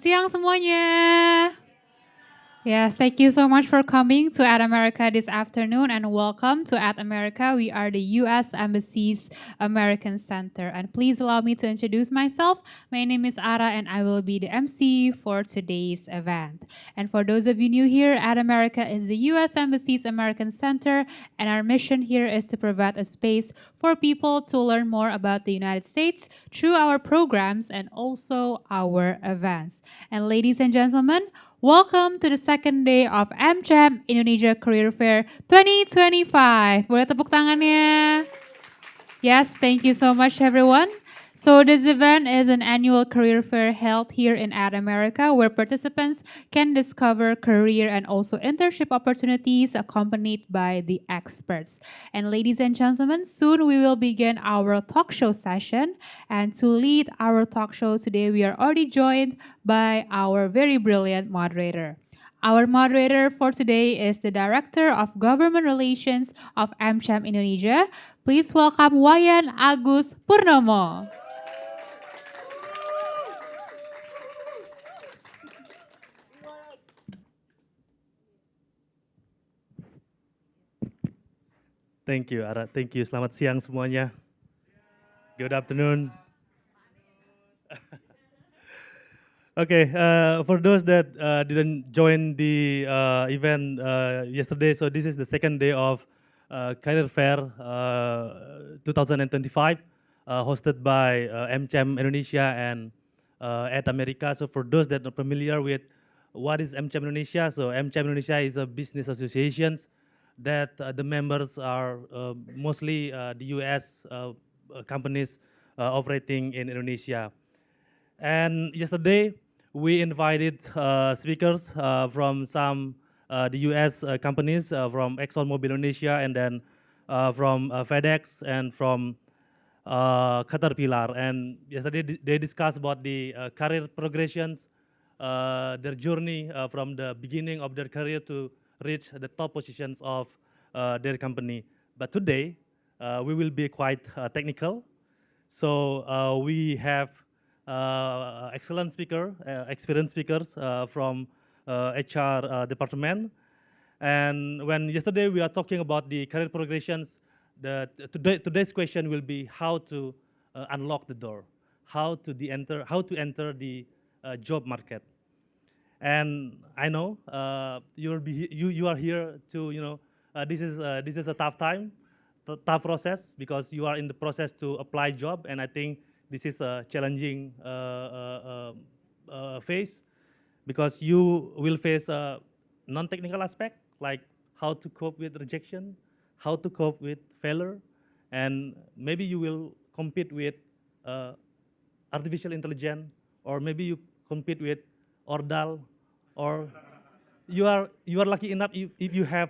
siang semuanya. Yes, thank you so much for coming to At America this afternoon and welcome to At America. We are the U.S. Embassy's American Center. And please allow me to introduce myself. My name is Ara and I will be the MC for today's event. And for those of you new here, At America is the U.S. Embassy's American Center, and our mission here is to provide a space for people to learn more about the United States through our programs and also our events. And ladies and gentlemen, welcome to the second day of AmCham Indonesia Career Fair 2025. Boleh tepuk tangannya? Yes, thank you so much, everyone. So this event is an annual career fair held here in Ad America where participants can discover career and also internship opportunities accompanied by the experts. And ladies and gentlemen, soon we will begin our talk show session. And to lead our talk show today, we are already joined by our very brilliant moderator. Our moderator for today is the Director of Government Relations of AmCham Indonesia. Please welcome Wayan Agus Purnomo. Thank you, Ara. Thank you. Selamat siang semuanya. Good afternoon. Okay, for those that didn't join the event yesterday, so this is the second day of Career Fair 2025, hosted by AmCham Indonesia and at America. So for those that are familiar with what is AmCham Indonesia, so AmCham Indonesia is a business association that the members are mostly the US companies operating in Indonesia. And yesterday, we invited speakers from some the U.S. Companies, from ExxonMobil Indonesia, and then from FedEx and from Caterpillar. And yesterday they discussed about the career progressions, their journey from the beginning of their career to reach the top positions of their company. But today, we will be quite technical. So we have excellent speaker, experienced speakers from HR department. And when yesterday we are talking about the career progressions, today's question will be how to unlock the door, how to enter the job market. And I know you are here to this is a tough time, tough process, because you are in the process to apply job, and I think this is a challenging phase, because you will face a non-technical aspect like how to cope with rejection, how to cope with failure, and maybe you will compete with artificial intelligence, or maybe you compete with ordal, or you are lucky enough if you have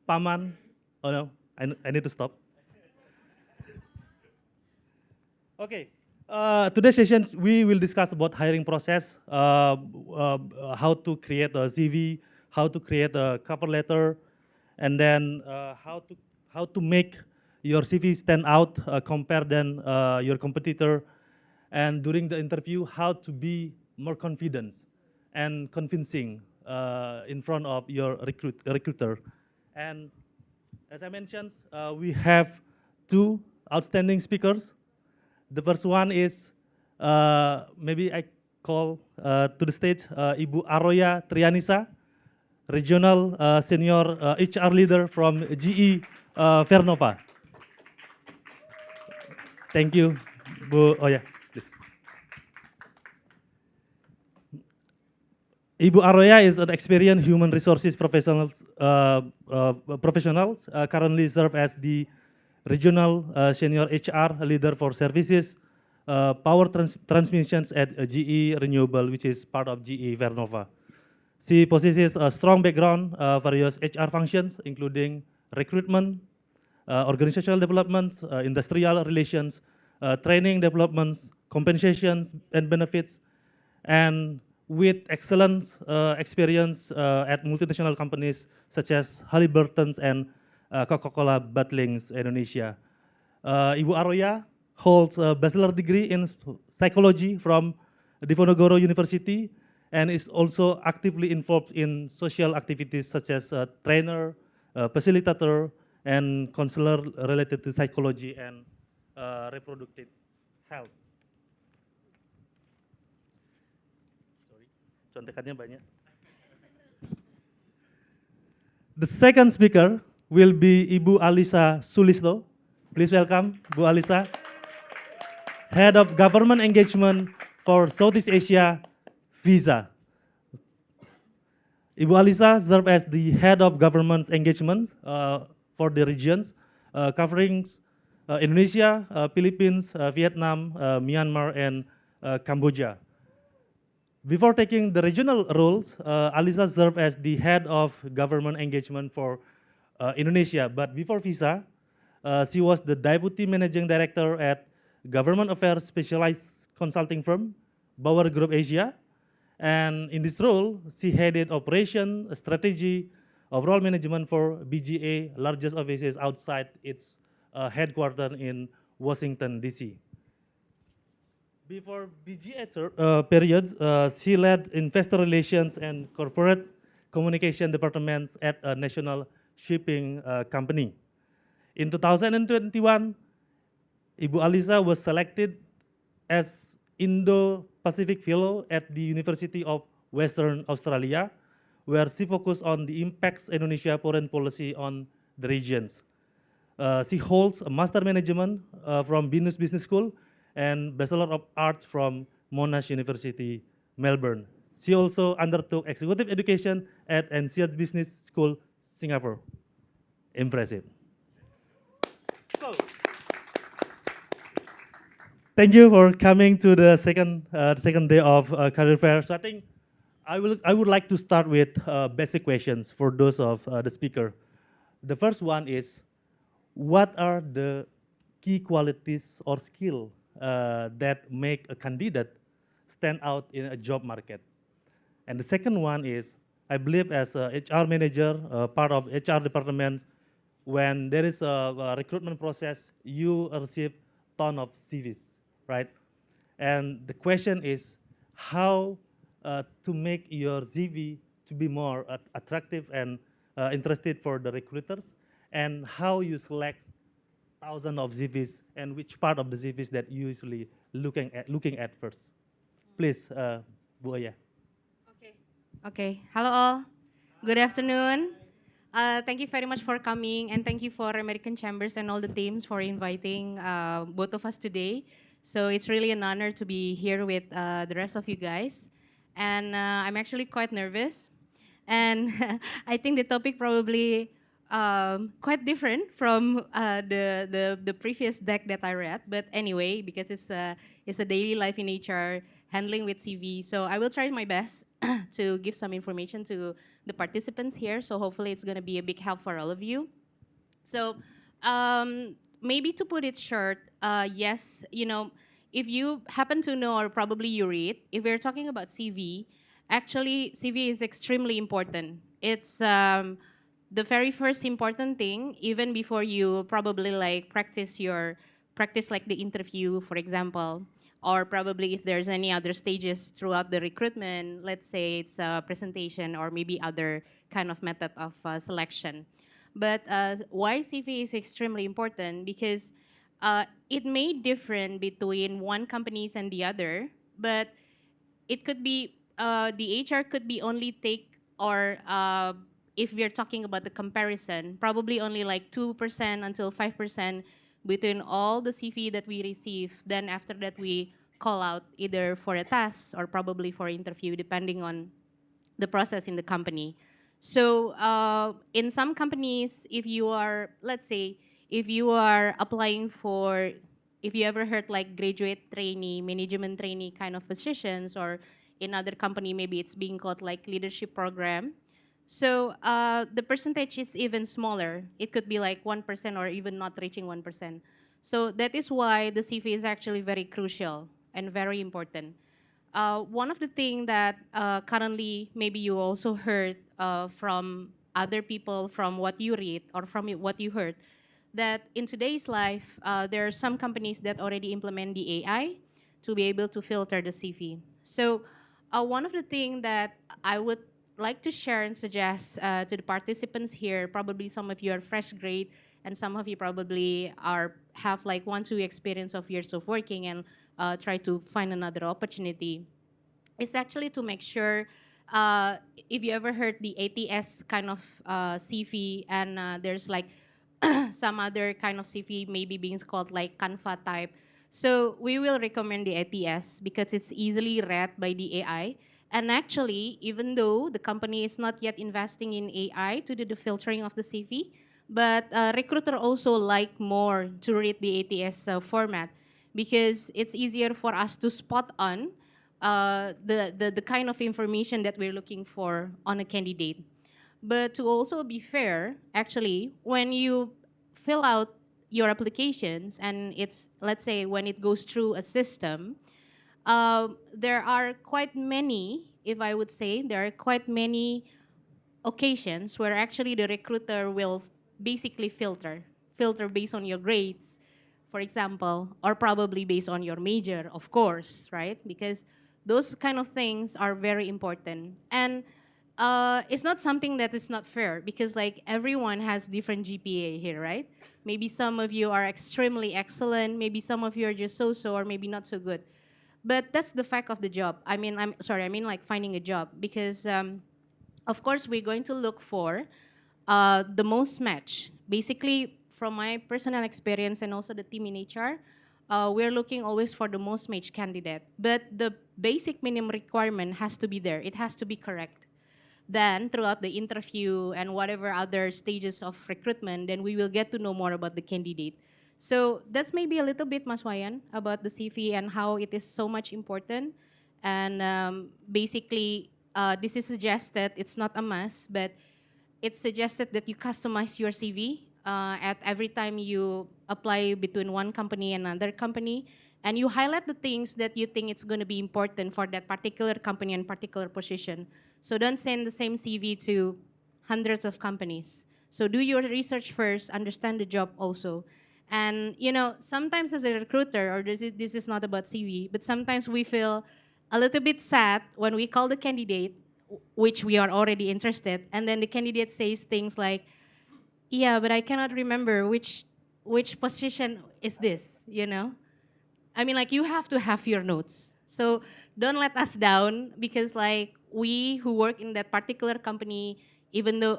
paman. Oh no, I need to stop. Okay, today's session we will discuss about hiring process, how to create a CV, how to create a cover letter, and then how to make your CV stand out compared than your competitor, and during the interview how to be more confident and convincing in front of your recruiter. And as I mentioned, we have two outstanding speakers. The first one is maybe I call to the stage Ibu Aroya Trianisa, Regional Senior HR Leader from GE Vernova. Thank you, Bu. Oh yeah, please. Ibu Aroya is an experienced human resources professional, currently serve as the Regional Senior HR Leader for Services, Power Transmissions at GE Renewable, which is part of GE Vernova. She possesses a strong background, various HR functions, including recruitment, organizational development, industrial relations, training developments, compensations and benefits, and with excellent experience at multinational companies such as Halliburton and Coca-Cola Bottlings Indonesia. Ibu Aroya holds a bachelor degree in psychology from Diponegoro University and is also actively involved in social activities such as trainer, facilitator, and counselor related to psychology and reproductive health. Sorry, contekannya banyak. The second speaker will be Ibu Alisa Sulislo. Please welcome Bu Alisa, Head of Government Engagement for Southeast Asia, Visa. Ibu Alisa served as the Head of Government Engagement for the regions, covering Indonesia, Philippines, Vietnam, Myanmar, and Cambodia. Before taking the regional roles, Alisa served as the Head of Government Engagement for Indonesia. But before Visa, she was the Deputy Managing Director at Government Affairs Specialized Consulting Firm, Bauer Group Asia. And in this role, she headed operation, strategy, overall management for BGA, largest offices outside its headquarters in Washington, D.C. Before BGA period, she led investor relations and corporate communication departments at a national shipping company. In 2021, Ibu Alisa was selected as Indo-Pacific Fellow at the University of Western Australia, where she focused on the impacts Indonesia foreign policy on the regions. She holds a Master Management from Venus Business School and Bachelor of Arts from Monash University, Melbourne. She also undertook executive education at NCEAT Business School, Singapore. Impressive. So, thank you for coming to the second day of career fair. So I think I would like to start with basic questions for those of the speaker. The first one is, what are the key qualities or skill that make a candidate stand out in a job market? And the second one is, I believe as a HR manager, part of HR department, when there is a recruitment process, you receive ton of CVs, right? And the question is how to make your CV to be more attractive and interested for the recruiters, and how you select thousands of CVs and which part of the CVs that you usually looking at first. Please, Bu Aya. Okay. Okay. Hello all. Good afternoon. Thank you very much for coming, and thank you for American Chambers and all the teams for inviting both of us today. So it's really an honor to be here with the rest of you guys. And I'm actually quite nervous. And I think the topic probably quite different from the previous deck that I read. But anyway, because it's a daily life in HR, handling with CV. So I will try my best to give some information to the participants here. So hopefully it's going to be a big help for all of you. So maybe to put it short, yes, if you happen to know or probably you read, if we're talking about CV, actually CV is extremely important. It's the very first important thing, even before you probably like practice like the interview, for example, or probably if there's any other stages throughout the recruitment, let's say it's a presentation or maybe other kind of method of selection. But why CV is extremely important because it may differ between one companies and the other, but it could be the HR could be only take or if we're talking about the comparison, probably only like 2% until 5% between all the CV that we receive. Then after that we call out either for a task or probably for interview, depending on the process in the company. So in some companies, if you are, let's say, if you are applying for, if you ever heard like graduate trainee, management trainee kind of positions, or in other company, maybe it's being called like leadership program. So the percentage is even smaller. It could be like 1% or even not reaching 1%. So that is why the CV is actually very crucial and very important. One of the things that currently maybe you also heard from other people from what you read or from what you heard, that in today's life, there are some companies that already implement the AI to be able to filter the CV. So One of the things that I would like to share and suggest to the participants here, probably some of you are fresh grade, and some of you probably are have like 1, 2 experience of years of working and try to find another opportunity. It's actually to make sure uh, if you ever heard the ATS kind of CV, and there's like some other kind of CV maybe being called like Canva type. So we will recommend the ATS because it's easily read by the AI. And actually, even though the company is not yet investing in AI to do the filtering of the CV, but recruiter also like more to read the ATS format because it's easier for us to spot on the kind of information that we're looking for on a candidate. But to also be fair, actually, when you fill out your applications and it's, let's say, when it goes through a system, there are quite many, if I would say, there are quite many occasions where actually the recruiter will basically filter based on your grades, for example, or probably based on your major, of course, right? Because those kind of things are very important. And it's not something that is not fair because like everyone has different GPA here, right? Maybe some of you are extremely excellent, maybe some of you are just so-so, or maybe not so good. But that's the fact of the job. I mean, I'm sorry, I mean like finding a job because of course, we're going to look for the most match. Basically, from my personal experience and also the team in HR, we're looking always for the most match candidate. But the basic minimum requirement has to be there. It has to be correct. Then, throughout the interview and whatever other stages of recruitment, then we will get to know more about the candidate. So that's maybe a little bit, Mas Wayan, about the CV and how it is so much important. And basically, this is suggested. It's not a must, but it's suggested that you customize your CV at every time you apply between one company and another company, and you highlight the things that you think it's going to be important for that particular company and particular position. So don't send the same CV to hundreds of companies. So do your research first, understand the job also. And you know, sometimes as a recruiter, or this is not about CV, but sometimes we feel a little bit sad when we call the candidate which we are already interested, and then the candidate says things like, yeah, but I cannot remember which position is this, you know. I mean, like, you have to have your notes. So don't let us down because, like, we who work in that particular company, even though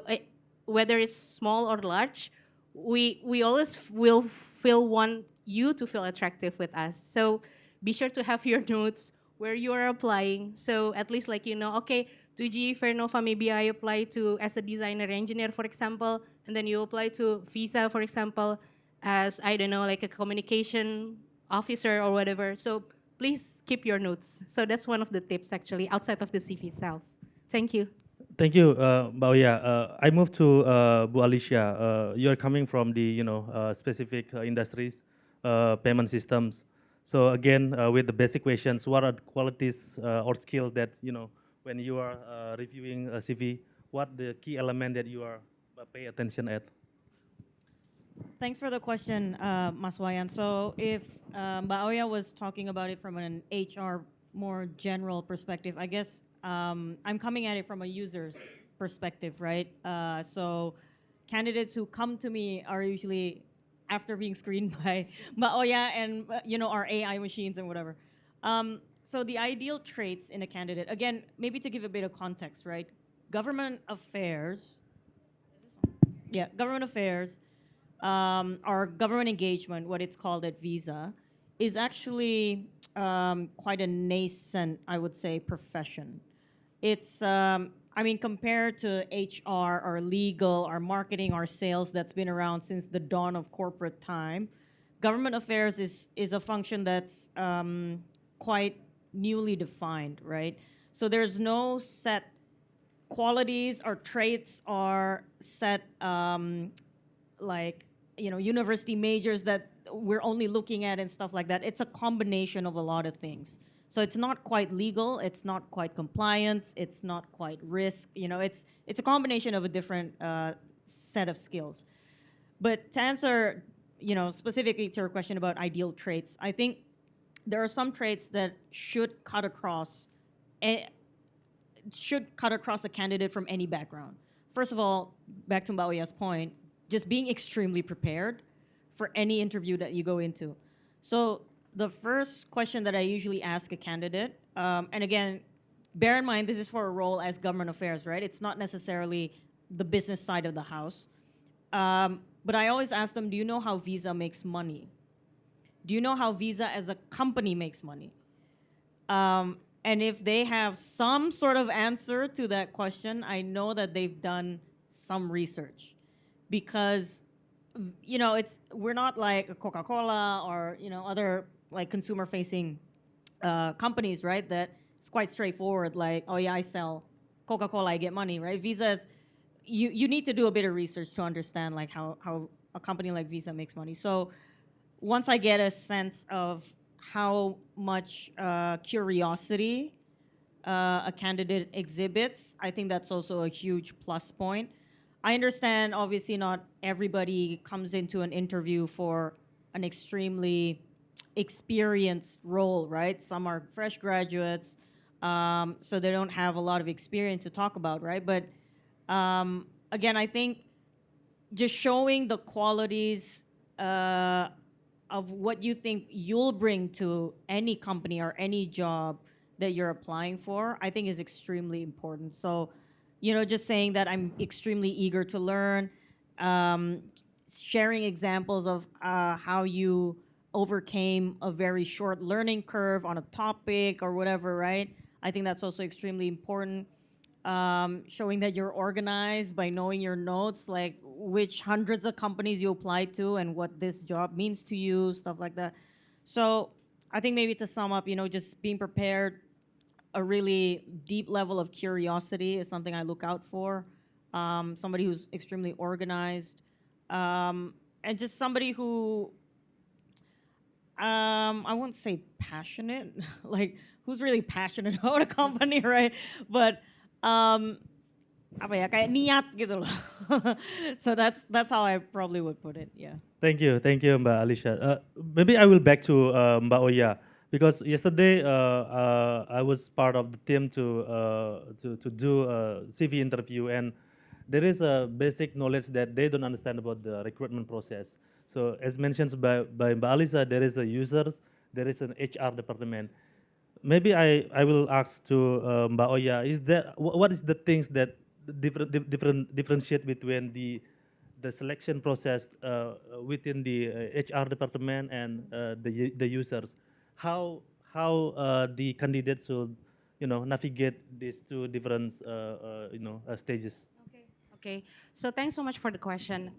whether it's small or large, we always will feel want you to feel attractive with us. So be sure to have your notes where you are applying. So at least, like, you know, okay, to G Fernova, maybe I apply to as a designer engineer, for example, and then you apply to Visa, for example, as I don't know, like a communication officer or whatever. So please keep your notes. So that's one of the tips actually outside of the CV itself. Thank you. Thank you, Mbak Oya. I move to Bu Alicia. You're coming from the specific industries, payment systems. So again, with the basic questions, what are the qualities or skills that when you are reviewing a CV, what the key element that you are pay attention at? Thanks for the question, Mas Wayan. So if Mbak Oya was talking about it from an HR more general perspective, I guess I'm coming at it from a user's perspective, right? So candidates who come to me are usually after being screened by Mbak Oya and our AI machines and whatever. So the ideal traits in a candidate, again, maybe to give a bit of context, right? Government affairs, yeah, government affairs our government engagement, what it's called at Visa, is actually quite a nascent, I would say, profession. It's, I mean, compared to HR or legal or marketing or sales that's been around since the dawn of corporate time, government affairs is a function that's quite newly defined, right? So there's no set qualities or traits or set like university majors that we're only looking at and stuff like that. It's a combination of a lot of things. So it's not quite legal, it's not quite compliance, it's not quite risk. It's a combination of a different set of skills. But to answer specifically to your question about ideal traits, I think there are some traits that should cut across should cut across a candidate from any background. First of all, back to Mbaoya's point, just being extremely prepared for any interview that you go into. So the first question that I usually ask a candidate, and again, bear in mind this is for a role as government affairs, right? It's not necessarily the business side of the house. But I always ask them, do you know how Visa makes money? Do you know how Visa as a company makes money? And if they have some sort of answer to that question, I know that they've done some research, because we're not like a Coca-Cola or other like consumer-facing companies, right? That it's quite straightforward. Like, oh yeah, I sell Coca-Cola, I get money, right? Visa is you need to do a bit of research to understand like how a company like Visa makes money. So once I get a sense of how much curiosity a candidate exhibits, I think that's also a huge plus point. I understand, obviously, not everybody comes into an interview for an extremely experienced role, right? Some are fresh graduates, so they don't have a lot of experience to talk about, right? But again, I think just showing the qualities of what you think you'll bring to any company or any job that you're applying for, I think is extremely important. So, just saying that I'm extremely eager to learn, um, sharing examples of how you overcame a very short learning curve on a topic or whatever, right? I think that's also extremely important. Showing that you're organized by knowing your notes, like which hundreds of companies you applied to and what this job means to you, stuff like that. So I think maybe to sum up, just being prepared, a really deep level of curiosity is something I look out for. Somebody who's extremely organized, and just somebody who I won't say passionate, like who's really passionate about a company, right? But apa ya, kayak niat gitu loh. So that's how I probably would put it. Yeah. Thank you, Mbak Alicia. Maybe I will back to Mbak Oya, because yesterday I was part of the team to do a CV interview, and there is a basic knowledge that they don't understand about the recruitment process. So as mentioned by Mbak Alisa, there is a users, there is an HR department. Maybe I will ask to Mbak Oya, is there what is the things that differentiate between the selection process within the HR department and the users? How the candidates should navigate these two different stages? Okay, so thanks so much for the question.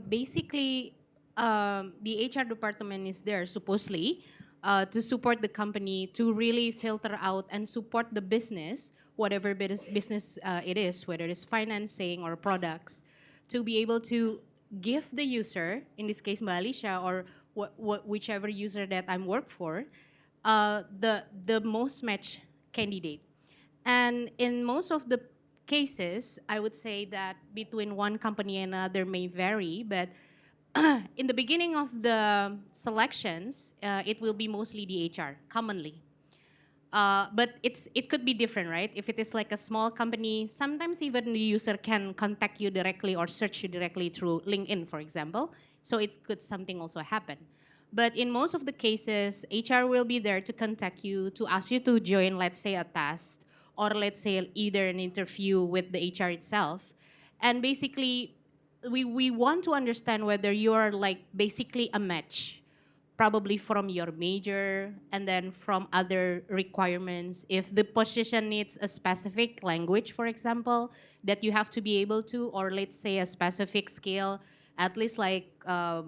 Basically, the HR department is there supposedly to support the company to really filter out and support the business, whatever business it is, whether it's financing or products, to be able to give the user, in this case, Malaysia or whichever user that I'm work for, the most match candidate. And in most of the cases, I would say that between one company and another may vary, but in the beginning of the selections, it will be mostly the HR, commonly. But it could be different, right? If it is like a small company, sometimes even the user can contact you directly or search you directly through LinkedIn, for example. So it could something also happen. But in most of the cases, HR will be there to contact you, to ask you to join, let's say, a task, or let's say either an interview with the HR itself. And basically, we want to understand whether you are like basically a match, probably from your major and then from other requirements. If the position needs a specific language, for example, that you have to be able to, or let's say a specific skill, at least like a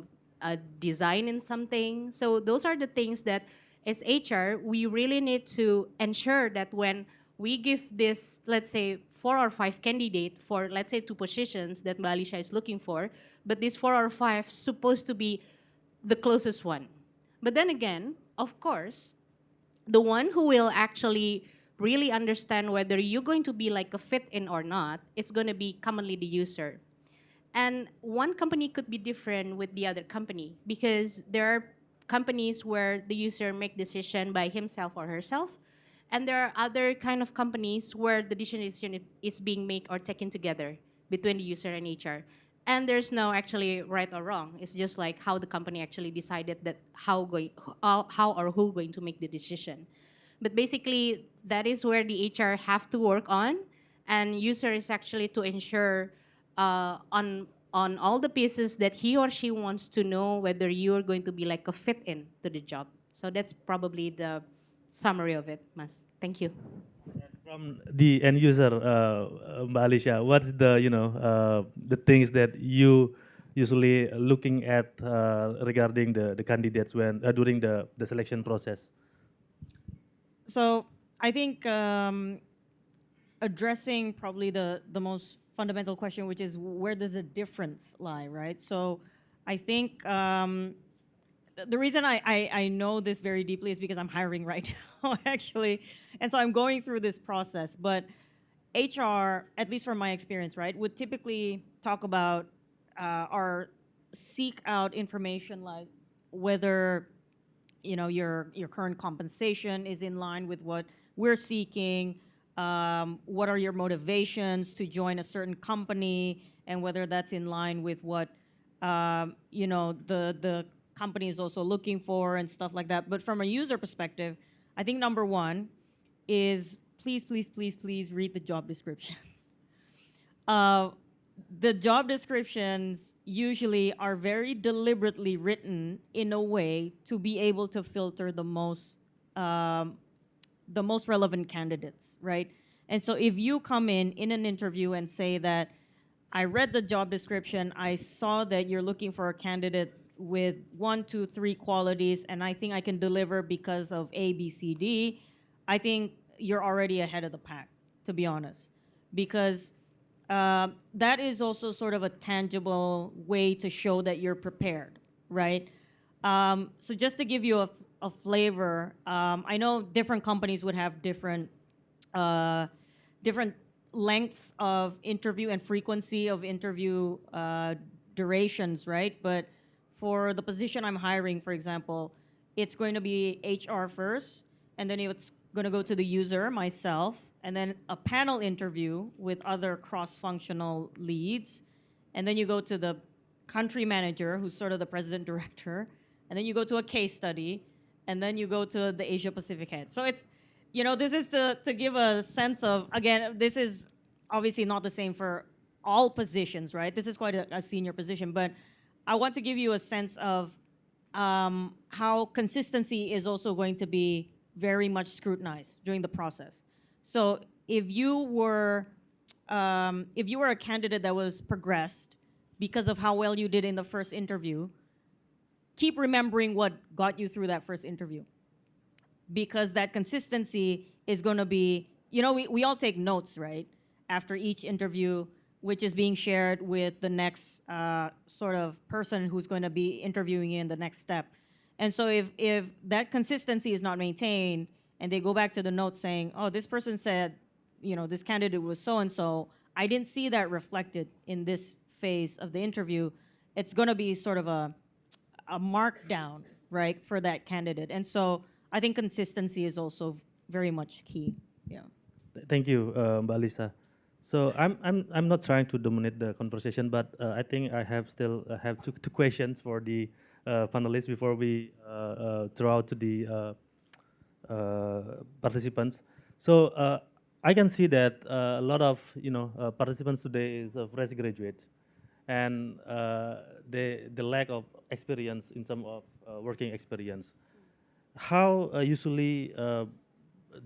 design in something. So those are the things that as HR, we really need to ensure that when we give this, let's say, 4 or 5 candidate for, let's say, 2 positions that Malaysia is looking for, but these 4 or 5 supposed to be the closest one. But then again, of course, the one who will actually really understand whether you're going to be like a fit in or not, it's going to be commonly the user. And one company could be different with the other company because there are companies where the user make decision by himself or herself. And there are other kind of companies where the decision is being made or taken together between the user and HR. And there's no actually right or wrong. It's just like how the company actually decided that how or who going to make the decision. But basically, that is where the HR have to work on, and user is actually to ensure on all the pieces that he or she wants to know whether you are going to be like a fit in to the job. So that's probably the summary of it, Mas. Thank you. From the end user, Mbak Alicia, what's the the things that you usually looking at regarding the candidates when during the selection process? So I think addressing probably the most fundamental question, which is where does the difference lie, right? So I think the reason I know this very deeply is because I'm hiring right now, actually. And so I'm going through this process. But HR, at least from my experience, right, would typically talk about or seek out information like whether your current compensation is in line with what we're seeking. What are your motivations to join a certain company, and whether that's in line with what the company is also looking for and stuff like that. But from a user perspective, I think number one is please, please, please, please read the job description. Uh, the job descriptions usually are very deliberately written in a way to be able to filter um, the most relevant candidates, right? And so if you come in an interview and say that I read the job description, I saw that you're looking for a candidate with one, two, three qualities, and I think I can deliver because of A, B, C, D, I think you're already ahead of the pack, to be honest, because that is also sort of a tangible way to show that you're prepared, right? So just to give you a flavor, I know different companies would have uh, different lengths of interview and frequency of interview durations, right? But for the position I'm hiring, for example, it's going to be HR first, and then it's going to go to the user, myself, and then a panel interview with other cross-functional leads, and then you go to the country manager, who's sort of the president director, and then you go to a case study, and then you go to the Asia Pacific head. So it's, this is to give a sense of, again, this is obviously not the same for all positions, right? This is quite a senior position, but I want to give you a sense of how consistency is also going to be very much scrutinized during the process. So if you were a candidate that was progressed because of how well you did in the first interview, keep remembering what got you through that first interview, because that consistency is going to be, we all take notes, right, after each interview, which is being shared with the next sort of person who's going to be interviewing you in the next step. And so if that consistency is not maintained, and they go back to the notes saying, oh, this person said, this candidate was so and so, I didn't see that reflected in this phase of the interview, it's going to be sort of a markdown, right, for that candidate. And so I think consistency is also very much key. Yeah. Thank you, Mbak Lisa. So I'm not trying to dominate the conversation, but I think I have still have two questions for the panelists before we throw out to the participants. So I can see that a lot of participants today is a fresh graduate, and the lack of experience in terms of working experience. How usually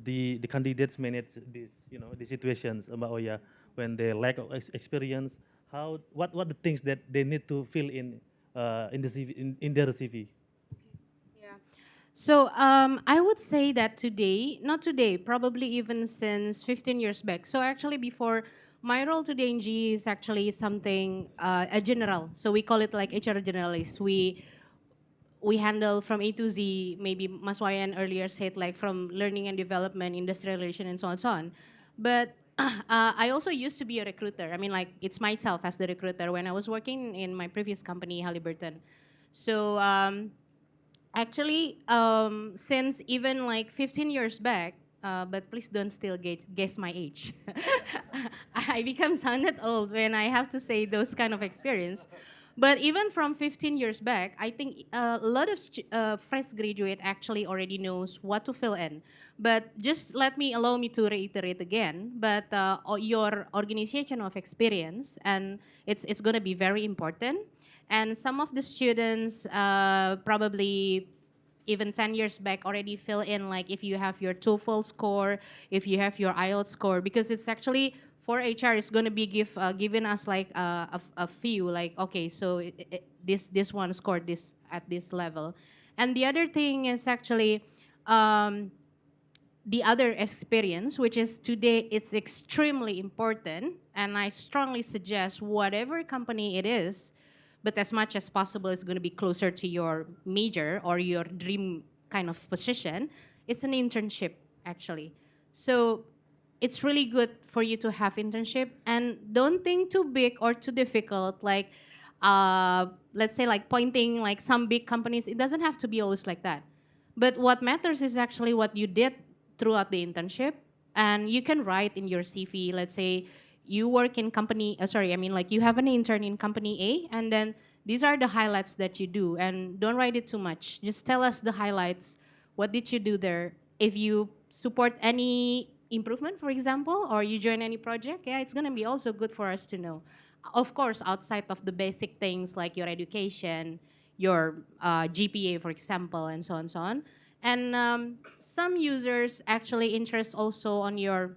the candidates manage these the situations, Mbak Oya, when they lack of experience? What the things that they need to fill in the CV, in their CV? Yeah. So I would say that today, not today, probably even since 15 years back. So actually before, my role today in GE is actually something, a general. So we call it like HR generalist. We handle from A to Z, maybe Mas Wayan earlier said like from learning and development, industrial relation, and so on and so on. But I also used to be a recruiter. I mean, like it's myself as the recruiter when I was working in my previous company, Halliburton. So actually, since even like 15 years back, but please don't still guess my age. I become sounded old when I have to say those kind of experience. But even from 15 years back, I think a lot of fresh graduate actually already knows what to fill in. But just allow me to reiterate again. But your organization of experience, and it's going to be very important. And some of the students probably even 10 years back already fill in like if you have your TOEFL score, if you have your IELTS score, because it's actually for HR is going to be giving us like a few like okay, so this one scored this at this level. And the other thing is actually um, the other experience, which is today it's extremely important, and I strongly suggest whatever company it is, but as much as possible, it's going to be closer to your major or your dream kind of position. It's an internship, actually. So it's really good for you to have internship, and don't think too big or too difficult. Like, let's say, like pointing like some big companies. It doesn't have to be always like that. But what matters is actually what you did throughout the internship, and you can write in your CV. Let's say you work in company. Sorry, I mean like you have an intern in company A, and then these are the highlights that you do. And don't write it too much. Just tell us the highlights. What did you do there? If you support any improvement, for example, or you join any project, yeah, it's gonna be also good for us to know. Of course, outside of the basic things like your education, your GPA, for example, and so on and so on. And some users actually interest also on your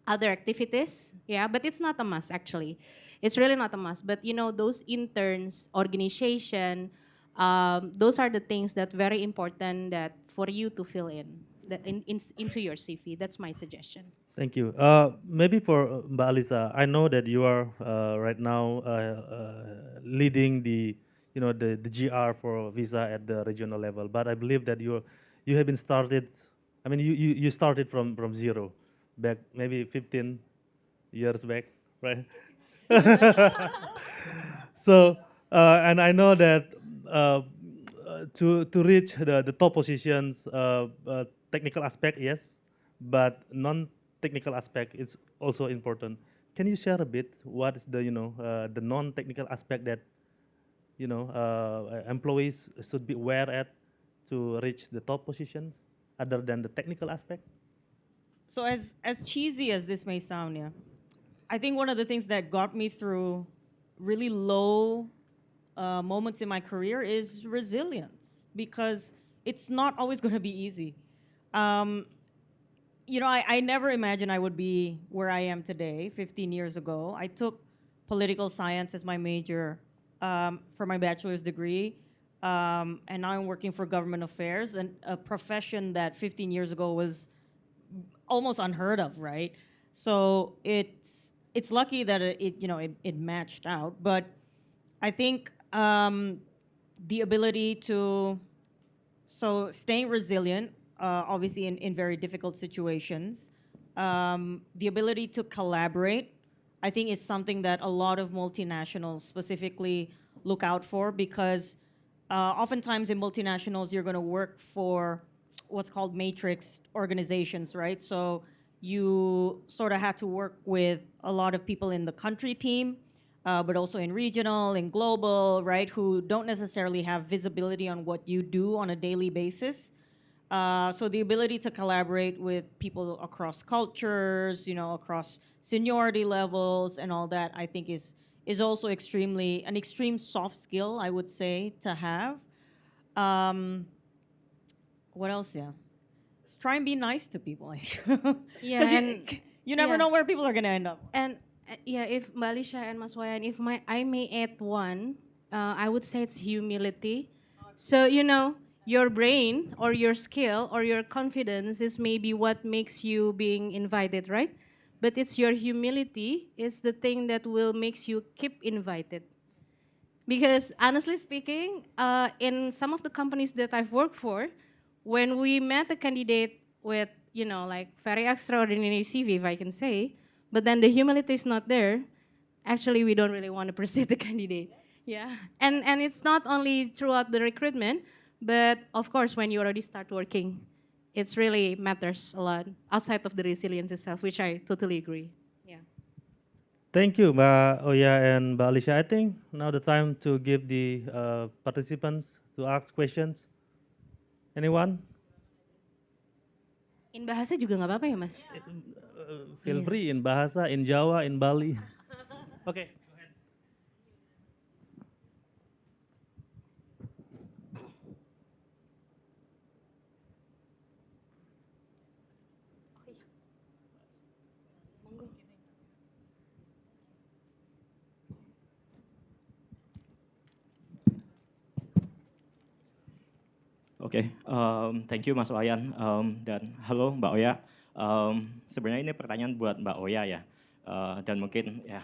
other activities, yeah, but it's not a must actually. It's really not a must. But you know, those interns, organization, those are the things that very important that for you to fill in, into your CV. That's my suggestion. Thank you. Maybe for Mbak Alisa, I know that you are right now leading the GR for visa at the regional level, but I believe that you have been started. I mean, you started from zero, back maybe 15 years back, right? So, and I know that uh, to reach the top positions, technical aspect, yes, but non-technical aspect is also important. Can you share a bit what is the non-technical aspect that employees should be aware at to reach the top positions other than the technical aspect? So as cheesy as this may sound, yeah, I think one of the things that got me through really low moments in my career is resilience, because it's not always going to be easy. Um, I never imagined I would be where I am today. 15 years ago, I took political science as my major for my bachelor's degree, and now I'm working for government affairs, and a profession that 15 years ago was almost unheard of, right? So it's lucky that it matched out, but I think the ability to staying resilient, obviously in very difficult situations, the ability to collaborate, I think is something that a lot of multinationals specifically look out for, because oftentimes in multinationals you're going to work for what's called matrix organizations, right? So you sort of have to work with a lot of people in the country team, but also in regional and global, right, who don't necessarily have visibility on what you do on a daily basis. So the ability to collaborate with people across cultures, across seniority levels and all that, I think is also extremely an extreme soft skill, I would say, to have. Um, what else? Yeah, just try and be nice to people, like, Yeah, because and you never yeah. know where people are gonna end up. And yeah, if Malisha and Mas Wayan, if I may add one, I would say it's humility. So you know, your brain or your skill or your confidence is maybe what makes you being invited, right? But it's your humility is the thing that will makes you keep invited. Because honestly speaking, in some of the companies that I've worked for, when we met a candidate with, you know, like very extraordinary CV, if I can say, but then the humility is not there, actually we don't really want to proceed the candidate. Yeah. And it's not only throughout the recruitment, but of course when you already start working. it's really matters a lot outside of the resilience itself, which I totally agree. Yeah. Thank you, Mbak Oya and Mbak Alicia. I think now the time to give the participants to ask questions. Anyone? In bahasa juga nggak apa-apa ya, Mas? Feel Iya. free in Bahasa, in Jawa, in Bali. Okay. Oke, thank you Mas Wayan, dan halo Mbak Oya. Sebenarnya ini pertanyaan buat Mbak Oya ya, dan mungkin ya.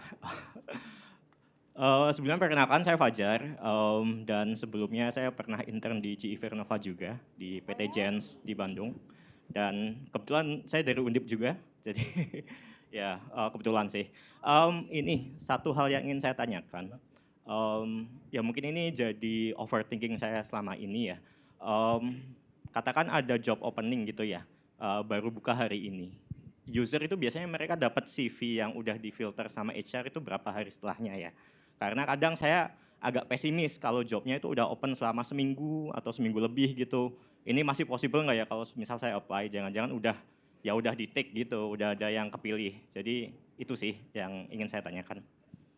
Sebelumnya perkenalkan saya Fajar, dan sebelumnya saya pernah intern di GI Vernova juga, di PT Jens di Bandung. Dan kebetulan saya dari Undip juga, jadi ya kebetulan sih. Ini satu hal yang ingin saya tanyakan, ya mungkin ini jadi overthinking saya selama ini ya. Katakan ada job opening gitu ya, baru buka hari ini. User itu biasanya mereka dapat CV yang udah difilter sama HR itu berapa hari setelahnya ya. Karena kadang saya agak pesimis kalau jobnya itu udah open selama seminggu atau seminggu lebih gitu. Ini masih possible nggak ya kalau misal saya apply, jangan-jangan udah di take gitu, udah ada yang kepilih. Jadi itu sih yang ingin saya tanyakan.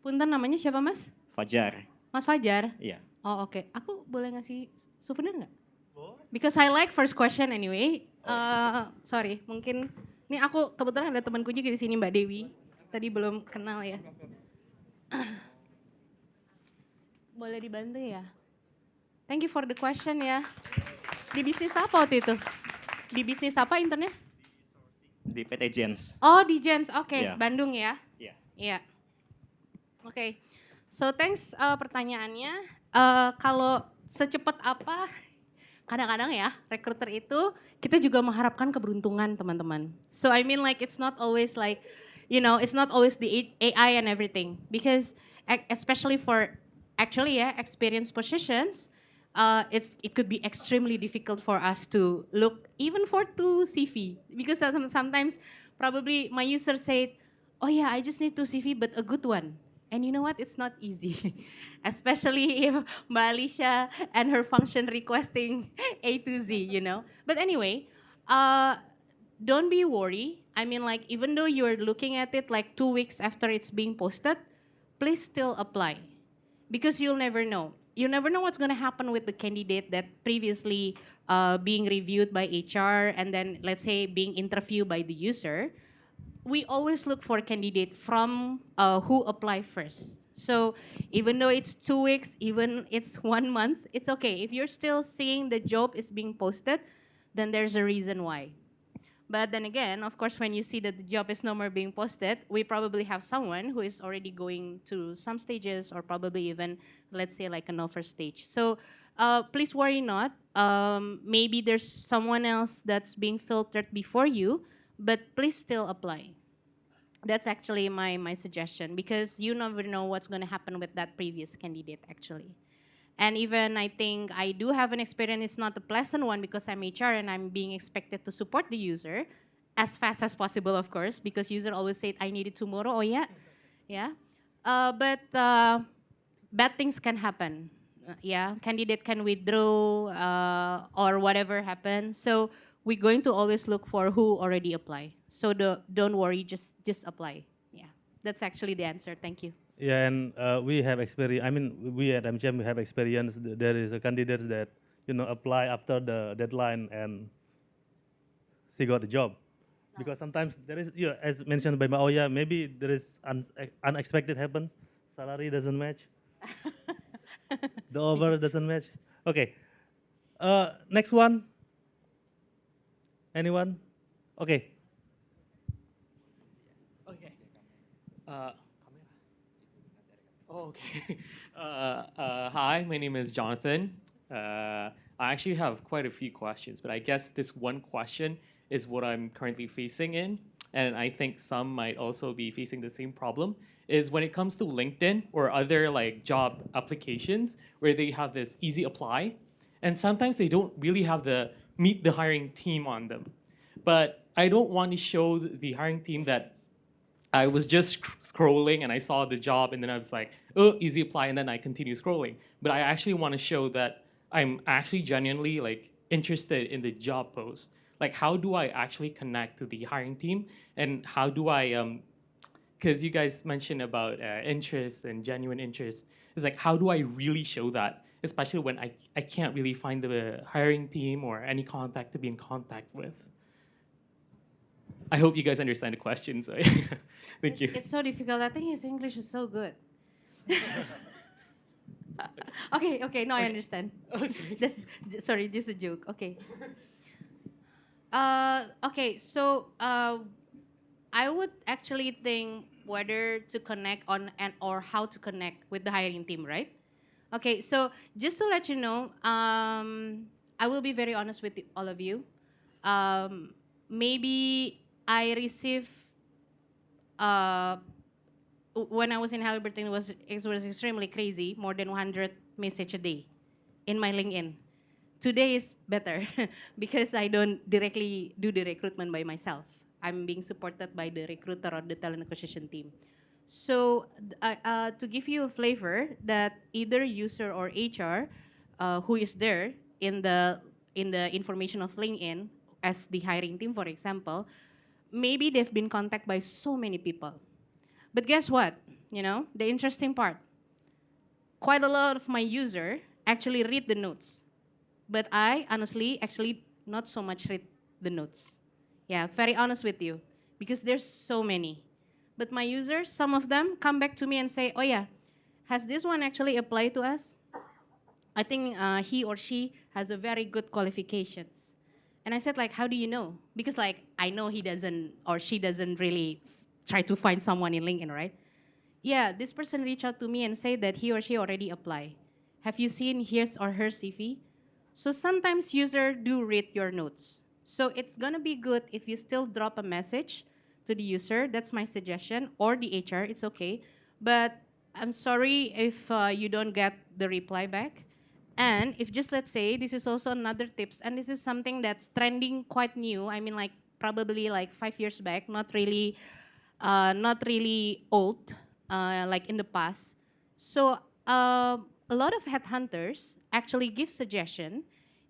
Punten, namanya siapa, Mas? Fajar. Mas Fajar? Iya. Oh, oke. Aku boleh ngasih souvenir nggak? Because I like first question anyway. Sorry, mungkin ini aku kebetulan ada temanku juga di sini, Mbak Dewi. Tadi belum kenal ya. Boleh dibantu ya? Thank you for the question ya. Di bisnis apa waktu itu? Di bisnis apa internnya? Di PT Jens. Oh, di Jens. Oke, Iya. Bandung ya. Iya. Iya. Oke. So thanks pertanyaannya. Kalau secepat apa? Kadang-kadang ya, recruiter itu kita juga mengharapkan keberuntungan, teman-teman. So I mean like it's not always like, it's not always the AI and everything. Because especially for actually experienced positions, it could be extremely difficult for us to look even for two CV. Because sometimes probably my user said, oh yeah, I just need two CV but a good one. And you know what? It's not easy, especially if Mbak Alicia and her function requesting A to Z, But anyway, don't be worried. I mean, like, even though you're looking at it like 2 weeks after it's being posted, please still apply. Because you'll never know. You never know what's going to happen with the candidate that previously being reviewed by HR and then, let's say, being interviewed by the user. We always look for a candidate from who apply first. So even though it's 2 weeks, even it's 1 month, it's okay. If you're still seeing the job is being posted, then there's a reason why. But then again, of course, when you see that the job is no more being posted, we probably have someone who is already going to some stages or probably even, let's say, like an offer stage. So please worry not. Maybe there's someone else that's being filtered before you, but please still apply. That's actually my suggestion because you never know what's going to happen with that previous candidate actually. And even I think I do have an experience, it's not a pleasant one because I'm HR and I'm being expected to support the user as fast as possible, of course, because user always said, I need it tomorrow. Oh yeah, yeah. But bad things can happen. Yeah, candidate can withdraw or whatever happens. So we're going to always look for who already apply. So don't worry, just apply. Yeah, that's actually the answer. Thank you. Yeah, and we have experience. I mean, we at AmCham we have experience. There is a candidate that apply after the deadline and she got the job. Because sometimes there is, as mentioned by Maoya, maybe there is unexpected happens. Salary doesn't match. The offer doesn't match. Okay. Next one. Anyone? Okay. Okay. Okay. Hi, my name is Jonathan. I actually have quite a few questions, but I guess this one question is what I'm currently facing in, and I think some might also be facing the same problem, is when it comes to LinkedIn or other like job applications where they have this easy apply, and sometimes they don't really have the meet the hiring team on them. But I don't want to show the hiring team that I was just scrolling and I saw the job and then I was like, oh, easy apply, and then I continue scrolling. But I actually want to show that I'm actually genuinely like interested in the job post. Like, how do I actually connect to the hiring team, and how do I because you guys mentioned about interest and genuine interest. It's like, how do I really show that, especially when I can't really find the hiring team or any contact to be in contact with. I hope you guys understand the question. So thank you. It's so difficult. I think his English is so good. Okay, no, I understand. Okay. Sorry, this is a joke. Okay. Okay, so I would actually think whether to connect on and or how to connect with the hiring team, right? Okay, so just to let you know, I will be very honest with all of you. Maybe I receive uh, when I was in Halliburton, it was extremely crazy, more than 100 message a day in my LinkedIn. Today is better because I don't directly do the recruitment by myself. I'm being supported by the recruiter or the talent acquisition team. So to give you a flavor, that either user or HR who is there in the information of LinkedIn as the hiring team, for example, maybe they've been contacted by so many people. But guess what? You know, the interesting part, quite a lot of my user actually read the notes. But I honestly actually not so much read the notes. Yeah, very honest with you. Because there's so many. But my users, some of them come back to me and say, oh yeah, has this one actually applied to us? I think he or she has a very good qualifications. And I said, like, how do you know? Because like I know he doesn't or she doesn't really try to find someone in LinkedIn, right? Yeah, this person reached out to me and said that he or she already applied. Have you seen his or her CV? So sometimes user do read your notes. So it's gonna be good if you still drop a message to the user. That's my suggestion, or the HR. It's okay, but I'm sorry if you don't get the reply back. And if just let's say this is also another tips, and this is something that's trending quite new. I mean, like probably like 5 years back, not really old, like in the past. So a lot of headhunters actually give suggestion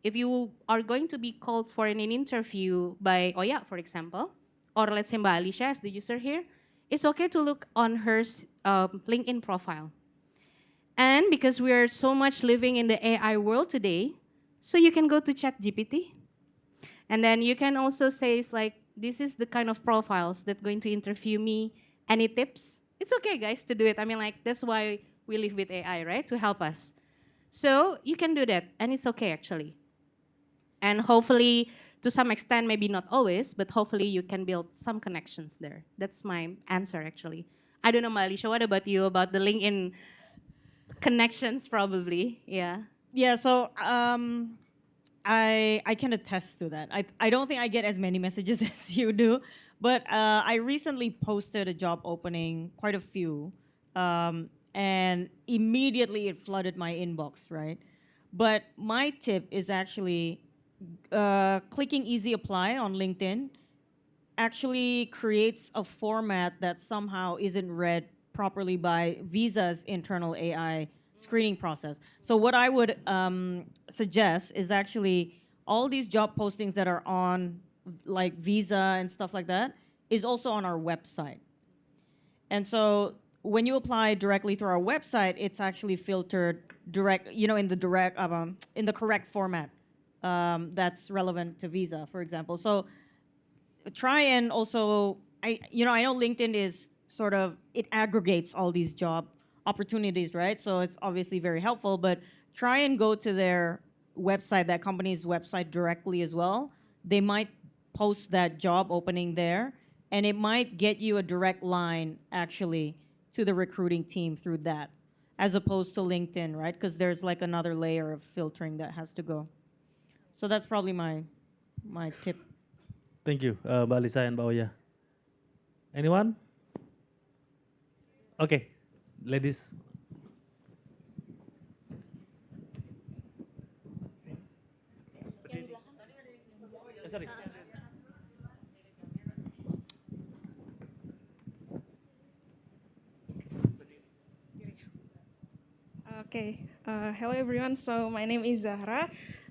if you are going to be called for an interview by Oya, for example, or let's say Mbak Alicia as the user here, it's okay to look on her LinkedIn profile. And because we are so much living in the AI world today, so you can go to ChatGPT and then you can also say, it's like, this is the kind of profiles that going to interview me. Any tips? It's okay, guys, to do it. I mean, like, that's why we live with AI, right? To help us. So you can do that, and it's okay, actually. And hopefully, to some extent, maybe not always, but hopefully you can build some connections there. That's my answer, actually. I don't know, Malisha, what about you, about the LinkedIn connections, probably? Yeah. Yeah, so I can attest to that. I don't think I get as many messages as you do, but I recently posted a job opening, quite a few, and immediately it flooded my inbox, right? But my tip is actually clicking easy apply on LinkedIn actually creates a format that somehow isn't read properly by Visa's internal AI screening process. So what I would suggest is actually all these job postings that are on like Visa and stuff like that is also on our website. And so when you apply directly through our website, it's actually filtered direct, in the correct format that's relevant to Visa, for example. So try and also I know LinkedIn is sort of it aggregates all these job opportunities, right? So it's obviously very helpful, but try and go to their website, that company's website directly as well. They might post that job opening there, and it might get you a direct line actually to the recruiting team through that, as opposed to LinkedIn, right? Because there's like another layer of filtering that has to go. So that's probably my tip. Thank you, Mbak Lisa and Mbak Oya. Anyone? Okay, ladies. Sorry. Okay. Hello, everyone. So my name is Zahra.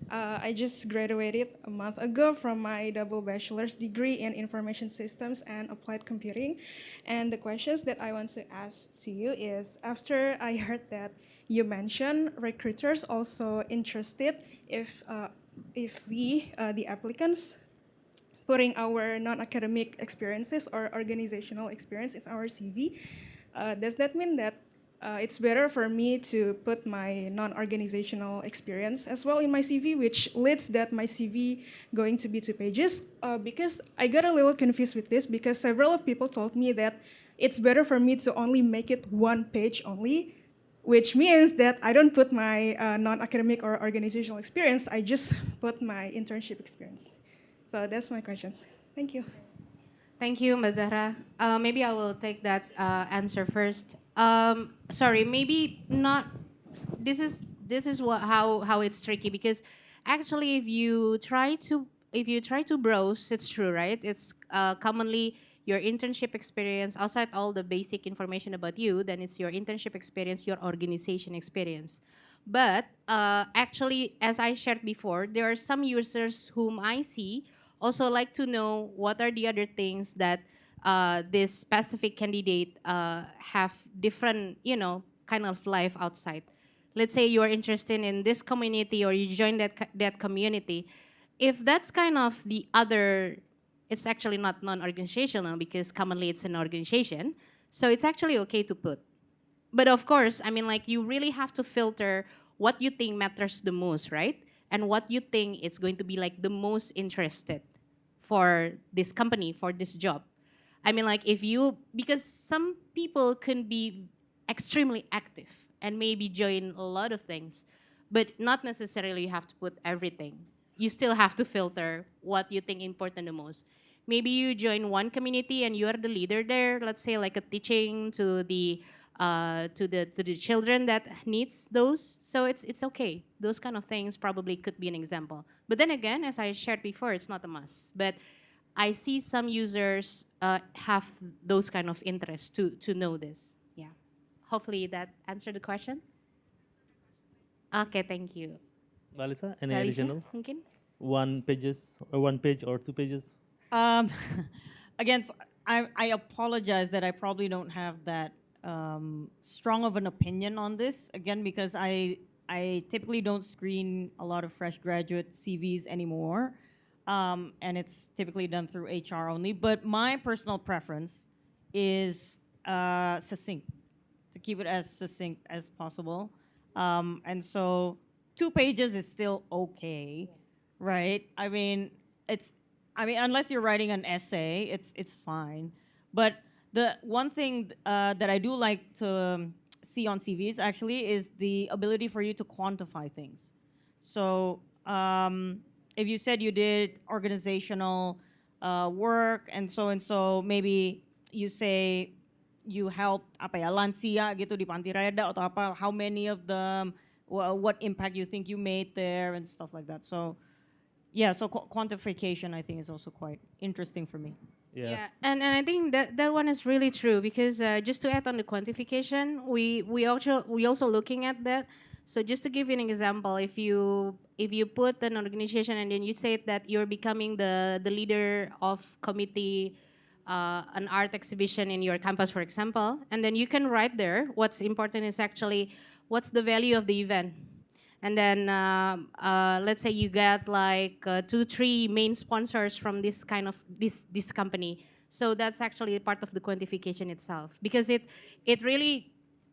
I just graduated a month ago from my double bachelor's degree in information systems and applied computing. And the questions that I want to ask to you is, after I heard that you mentioned recruiters also interested if we, the applicants, putting our non-academic experiences or organizational experience in our CV. Does that mean that it's better for me to put my non-organizational experience as well in my CV, which leads that my CV going to be 2 pages? Because I got a little confused with this because several of people told me that it's better for me to only make it 1 page only, which means that I don't put my non-academic or organizational experience, I just put my internship experience. So that's my questions. Thank you. Thank you, Mbak Zahra. Maybe I will take that answer first. Sorry, maybe not. This is how it's tricky because actually, if you try to browse, it's true, right? It's commonly your internship experience outside all the basic information about you. Then it's your internship experience, your organization experience. But actually, as I shared before, there are some users whom I see also like to know what are the other things that this specific candidate have different, kind of life outside. Let's say you are interested in this community or you join that community. If that's kind of the other, it's actually not non-organizational because commonly it's an organization. So it's actually okay to put. But of course, I mean, like you really have to filter what you think matters the most, right? And what you think it's going to be like the most interested for this company, for this job. I mean, like if you, because some people can be extremely active and maybe join a lot of things, but not necessarily you have to put everything. You still have to filter what you think important the most. Maybe you join one community and you are the leader there. Let's say like a teaching to the children that needs those. So it's okay. Those kind of things probably could be an example. But then again, as I shared before, it's not a must. But I see some users have those kind of interests to know this. Yeah. Hopefully that answered the question. Okay, thank you. Balisa, any Balisa, additional? mungkin? 1 pages or 1 page or 2 pages? Um, again, I apologize that I probably don't have that strong of an opinion on this. Again, because I typically don't screen a lot of fresh graduate CVs anymore, and it's typically done through HR only. But my personal preference is succinct, to keep it as succinct as possible. And so 2 pages is still okay, right? It's unless you're writing an essay, it's fine. But the one thing that I do like to see on CVs actually is the ability for you to quantify things. So if you said you did organizational work and so, maybe you say you helped apa ya lansia gitu di panti reda atau apa, how many of them, what impact you think you made there and stuff like that. So yeah, so quantification I think is also quite interesting for me. Yeah. Yeah, and I think that one is really true because just to add on the quantification, we also looking at that. So just to give you an example, if you put an organization and then you say that you're becoming the leader of committee, an art exhibition in your campus, for example, and then you can write there what's important is actually what's the value of the event. And then let's say you get like 2 3 main sponsors from this kind of this company. So that's actually part of the quantification itself because it really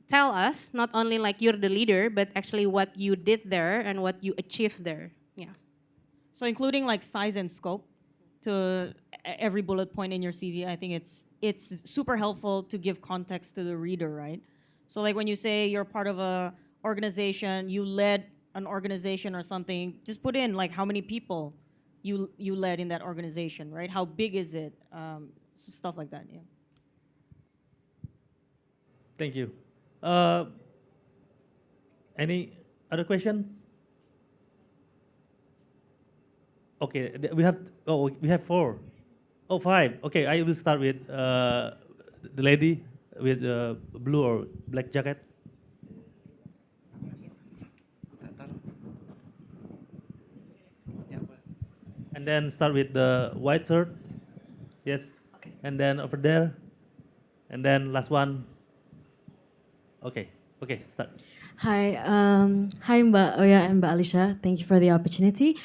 tell us not only like you're the leader but actually what you did there and what you achieved there. Yeah. So including like size and scope to every bullet point in your CV, I think it's super helpful to give context to the reader, right? So like when you say you're part of a organization, you led an organization or something, just put in like how many people you led in that organization, right? How big is it? Stuff like that, yeah. Thank you. Uh, any other questions? Okay, we have four. Oh, five. Okay, I will start with the lady with blue or black jacket. And then start with the white shirt. Yes. Okay. And then over there. And then last one. Okay. Okay, start. Hi, Mbak Oya and Mbak Alicia. Thank you for the opportunity.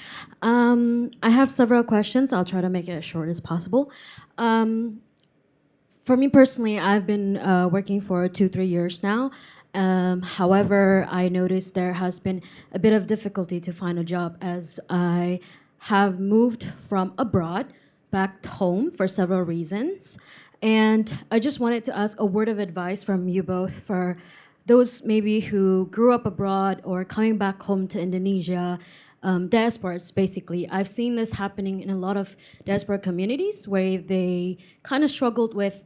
I have several questions. I'll try to make it as short as possible. For me personally, I've been working for 2, 3 years now. However, I noticed there has been a bit of difficulty to find a job as I have moved from abroad back home for several reasons. And I just wanted to ask a word of advice from you both for those maybe who grew up abroad or coming back home to Indonesia, diasporas basically. I've seen this happening in a lot of diaspora communities where they kind of struggled with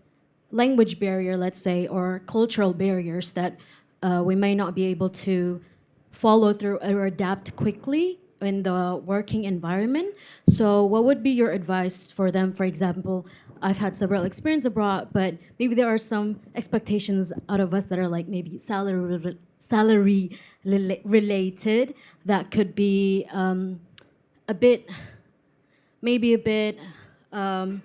language barrier, let's say, or cultural barriers that we may not be able to follow through or adapt quickly in the working environment. So, what would be your advice for them? For example, I've had several experience abroad, but maybe there are some expectations out of us that are like maybe related that could be a bit, maybe a bit. How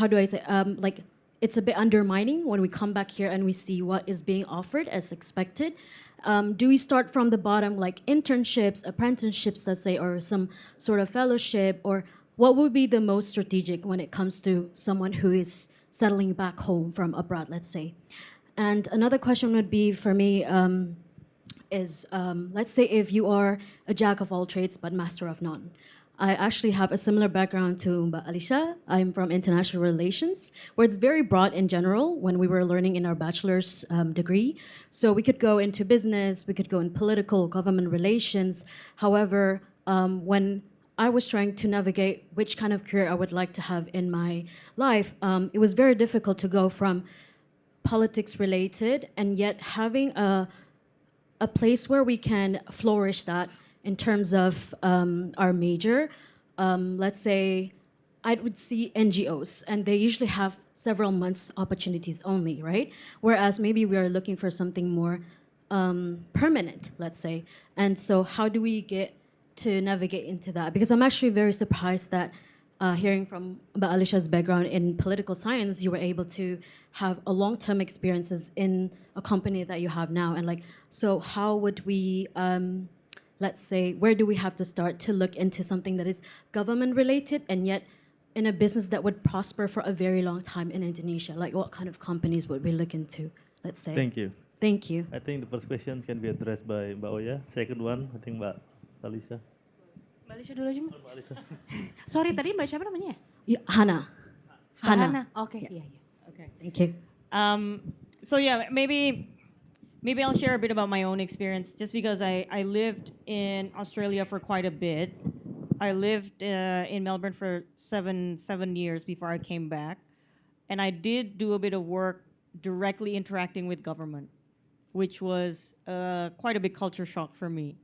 do I say, like it's a bit undermining when we come back here and we see what is being offered as expected. Do we start from the bottom, like internships, apprenticeships, let's say, or some sort of fellowship, or what would be the most strategic when it comes to someone who is settling back home from abroad, let's say? And another question would be for me is let's say if you are a jack of all trades but master of none. I actually have a similar background to Mbak Alicia. I'm from international relations, where it's very broad in general when we were learning in our bachelor's degree. So we could go into business, we could go in political, government relations. However, when I was trying to navigate which kind of career I would like to have in my life, it was very difficult to go from politics related and yet having a place where we can flourish that in terms of our major. Let's say I would see NGOs, and they usually have several months opportunities only, right? Whereas maybe we are looking for something more permanent, let's say. And so, how do we get to navigate into that? Because I'm actually very surprised that hearing from about Alicia's background in political science, you were able to have a long-term experiences in a company that you have now. And like, so how would we, let's say, where do we have to start to look into something that is government related and yet in a business that would prosper for a very long time in Indonesia? Like what kind of companies would we look into, let's say? Thank you. Thank you. I think the first question can be addressed by Mbak Oya. Second one, I think Mbak Alisa. Mbak Alicia dulu aja, Mbak. Mbak Alisa. Sorry, tadi Mbak siapa namanya? Yeah, Hana. Mbak Hana. Oke, Yeah. iya, iya. Okay. Thank you. So yeah, maybe I'll share a bit about my own experience. Just because I lived in Australia for quite a bit. I lived in Melbourne for seven years before I came back, and I did do a bit of work directly interacting with government, which was quite a big culture shock for me.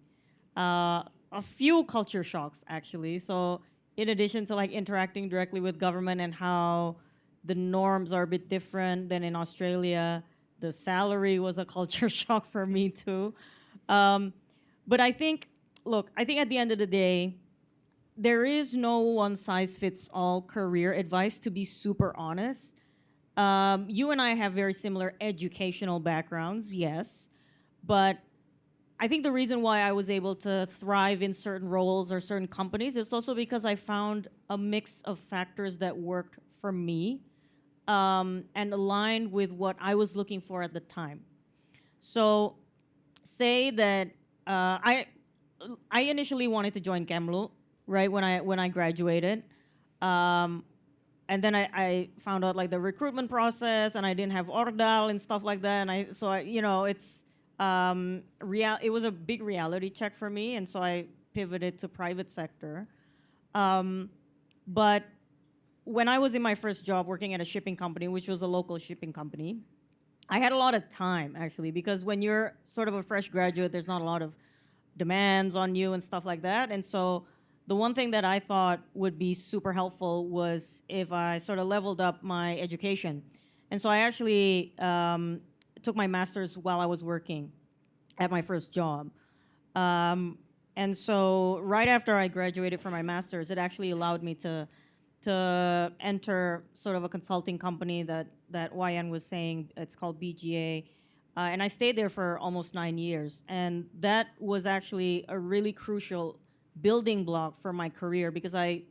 A few culture shocks actually. So in addition to like interacting directly with government and how the norms are a bit different than in Australia, the salary was a culture shock for me too. But I think, look, I think at the end of the day, there is no one size fits all career advice, to be super honest. You and I have very similar educational backgrounds, yes, but I think the reason why I was able to thrive in certain roles or certain companies is also because I found a mix of factors that worked for me and aligned with what I was looking for at the time. So, say that I initially wanted to join Kemlu, right, when I graduated. And then I found out like the recruitment process, and I didn't have ordal and stuff like that. And you know, it was a big reality check for me, and so I pivoted to private sector. But when I was in my first job working at a shipping company, which was a local shipping company, I had a lot of time actually, because when you're sort of a fresh graduate, there's not a lot of demands on you and stuff like that. And so the one thing that I thought would be super helpful was if I sort of leveled up my education. And so I actually took my master's while I was working at my first job. Um, and so right after I graduated from my master's, it actually allowed me to enter sort of a consulting company that YN was saying. It's called BGA. And I stayed there for almost 9 years. And that was actually a really crucial building block for my career because I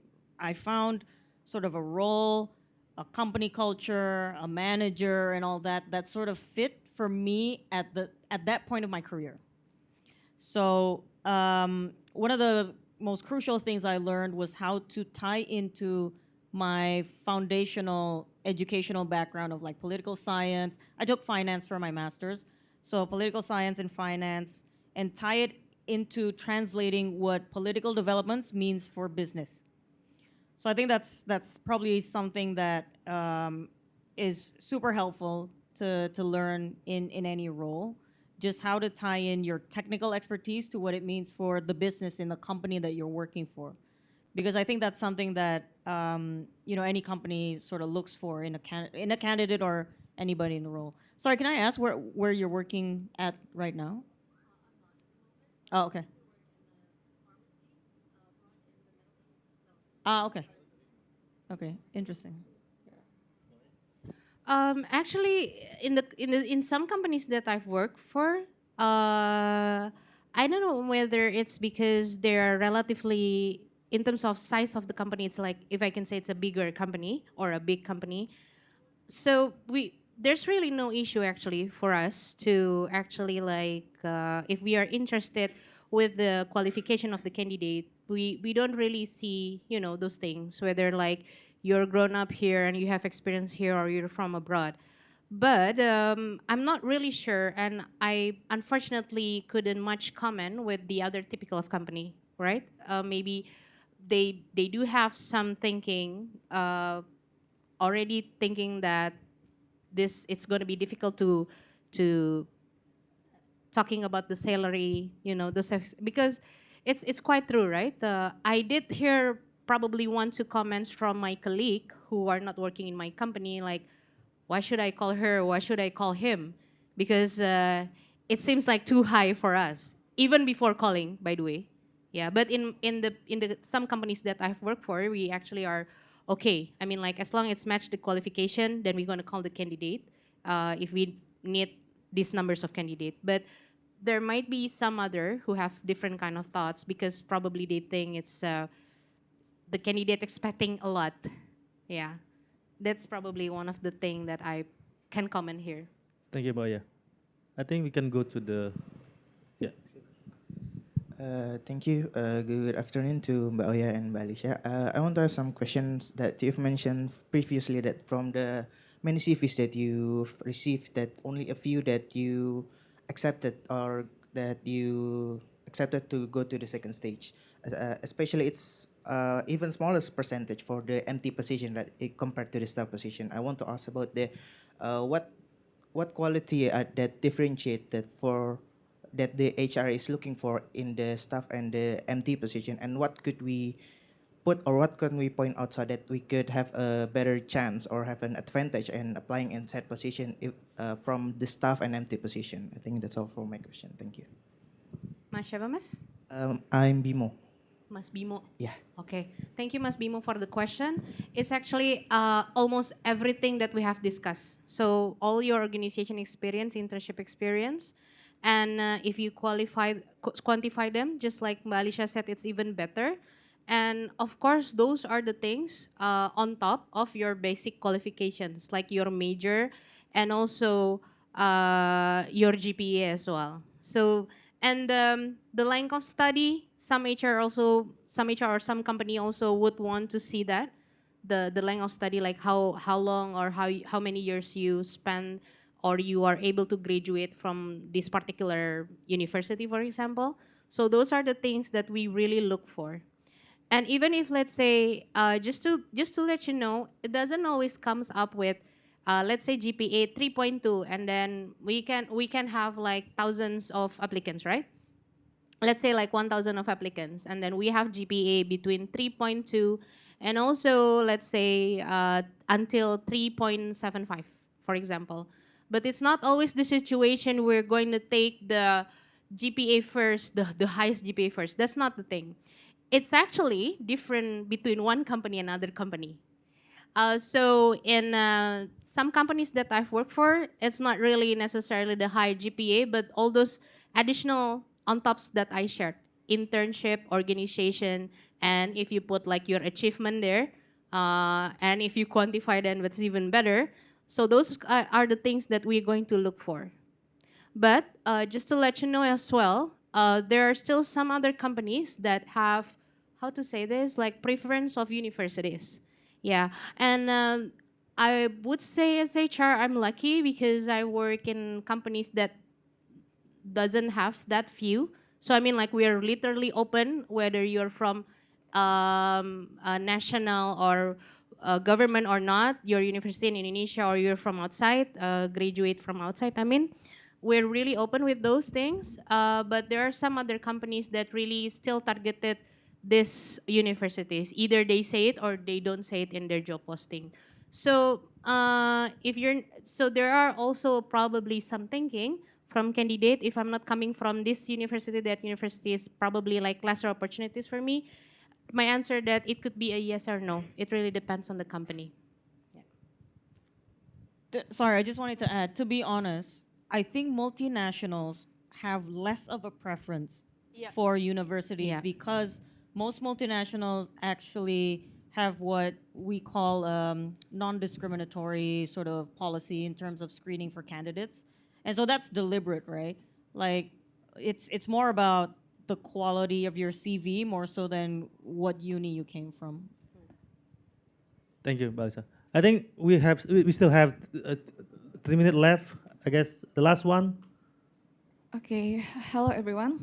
found sort of a role, a company culture, a manager, and all that that sort of fit for me at that point of my career. So one of the most crucial things I learned was how to tie into my foundational educational background of like political science. I took finance for my master's, so political science and finance, and tie it into translating what political developments means for business. So I think that's probably something that is super helpful to learn in any role. Just how to tie in your technical expertise to what it means for the business in the company that you're working for, because I think that's something that any company sort of looks for in a candidate or anybody in the role. Sorry, can I ask where you're working at right now? Oh, okay. Ah, okay. Okay, interesting. Actually, in some companies that I've worked for, I don't know whether it's because they're relatively, in terms of size of the company, it's like, if I can say, it's a bigger company or a big company. So there's really no issue actually for us to actually like, if we are interested with the qualification of the candidate, we don't really see, those things, whether like you're grown up here and you have experience here or you're from abroad. But I'm not really sure, and I unfortunately couldn't much comment with the other typical of company, right? Maybe they do have some thinking, already thinking that this it's going to be difficult to talking about the salary, because it's quite true, right? I did hear probably one two comments from my colleague who are not working in my company, like, why should I call her? Why should I call him? Because it seems like too high for us, even before calling, by the way. Yeah, but in the some companies that I've worked for, we actually are okay. I mean, like, as long as it's matched the qualification, then we're gonna call the candidate if we need these numbers of candidate. But there might be some other who have different kind of thoughts because probably they think it's the candidate expecting a lot. Yeah, that's probably one of the thing that I can comment here. Thank you, Mbak. I think we can go to the, yeah. Thank you. Good afternoon to Mbak Oya and Mbak Alicia. I want to ask some questions that you've mentioned previously, that from the many CVs that you've received, that only a few that you accepted, or that you accepted to go to the second stage. Especially it's even smallest percentage for the empty position that compared to the staff position. I want to ask about the what quality that differentiate that for that the HR is looking for in the staff and the MT position, and what could we put, or what can we point out so that we could have a better chance or have an advantage in applying in said position if, from the staff and MT position? I think that's all for my question. Thank you. Mas siapa, Mas? I'm Bimo. Mas Bimo. Yeah. Okay. Thank you, Mas Bimo, for the question. It's actually almost everything that we have discussed. So all your organization experience, internship experience, and if you quantify them, just like Mbak Alicia said, it's even better. And of course, those are the things on top of your basic qualifications, like your major and also your GPA as well. So, and the length of study, some HR or some company also would want to see that the length of study, like how long or how many years you spend or you are able to graduate from this particular university, for example. So those are the things that we really look for. And even if, let's say, just to let you know, it doesn't always comes up with, let's say, GPA 3.2, and then we can have like thousands of applicants, right? let's say like 1,000 of applicants, and then we have GPA between 3.2 and also let's say until 3.75, for example. But it's not always the situation we're going to take the GPA first, the highest GPA first. That's not the thing. It's actually different between one company and another company. So in some companies that I've worked for, it's not really necessarily the high GPA, but all those additional on tops that I shared, internship, organization, and if you put like your achievement there, and if you quantify them, that's even better. So those are the things that we're going to look for. But just to let you know as well, there are still some other companies that have, how to say this, like preference of universities. Yeah, and I would say as HR, I'm lucky because I work in companies that doesn't have that few. So I mean, like we are literally open whether you're from a national or government or not, your university in Indonesia or you're from outside, graduate from outside. I mean, we're really open with those things. But there are some other companies that really still targeted these universities. Either they say it or they don't say it in their job posting. So if you're so there are also probably some thinking from candidate, if I'm not coming from this university, that university is probably like lesser opportunities for me. My answer that it could be a yes or no. It really depends on the company. Sorry, I just wanted to add, to be honest, I think multinationals have less of a preference Yeah. for universities Yeah. because most multinationals actually have what we call non-discriminatory sort of policy in terms of screening for candidates. And so that's deliberate, right? Like it's more about the quality of your CV more so than what uni you came from. Thank you, Balisa. I think we still have 3 minutes left. I guess the last one. Okay, hello everyone.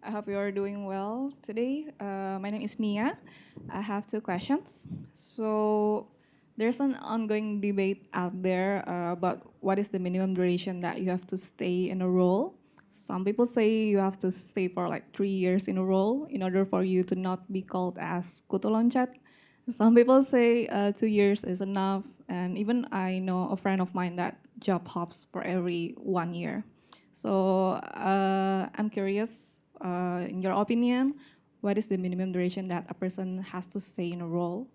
I hope you are doing well today. My name is Nia. I have two questions. So, there's an ongoing debate out there about what is the minimum duration that you have to stay in a role. Some people say you have to stay for like 3 years in a role in order for you to not be called as kutu loncat. Some people say 2 years is enough, and even I know a friend of mine that job hops for every 1 year. So I'm curious, in your opinion, what is the minimum duration that a person has to stay in a role?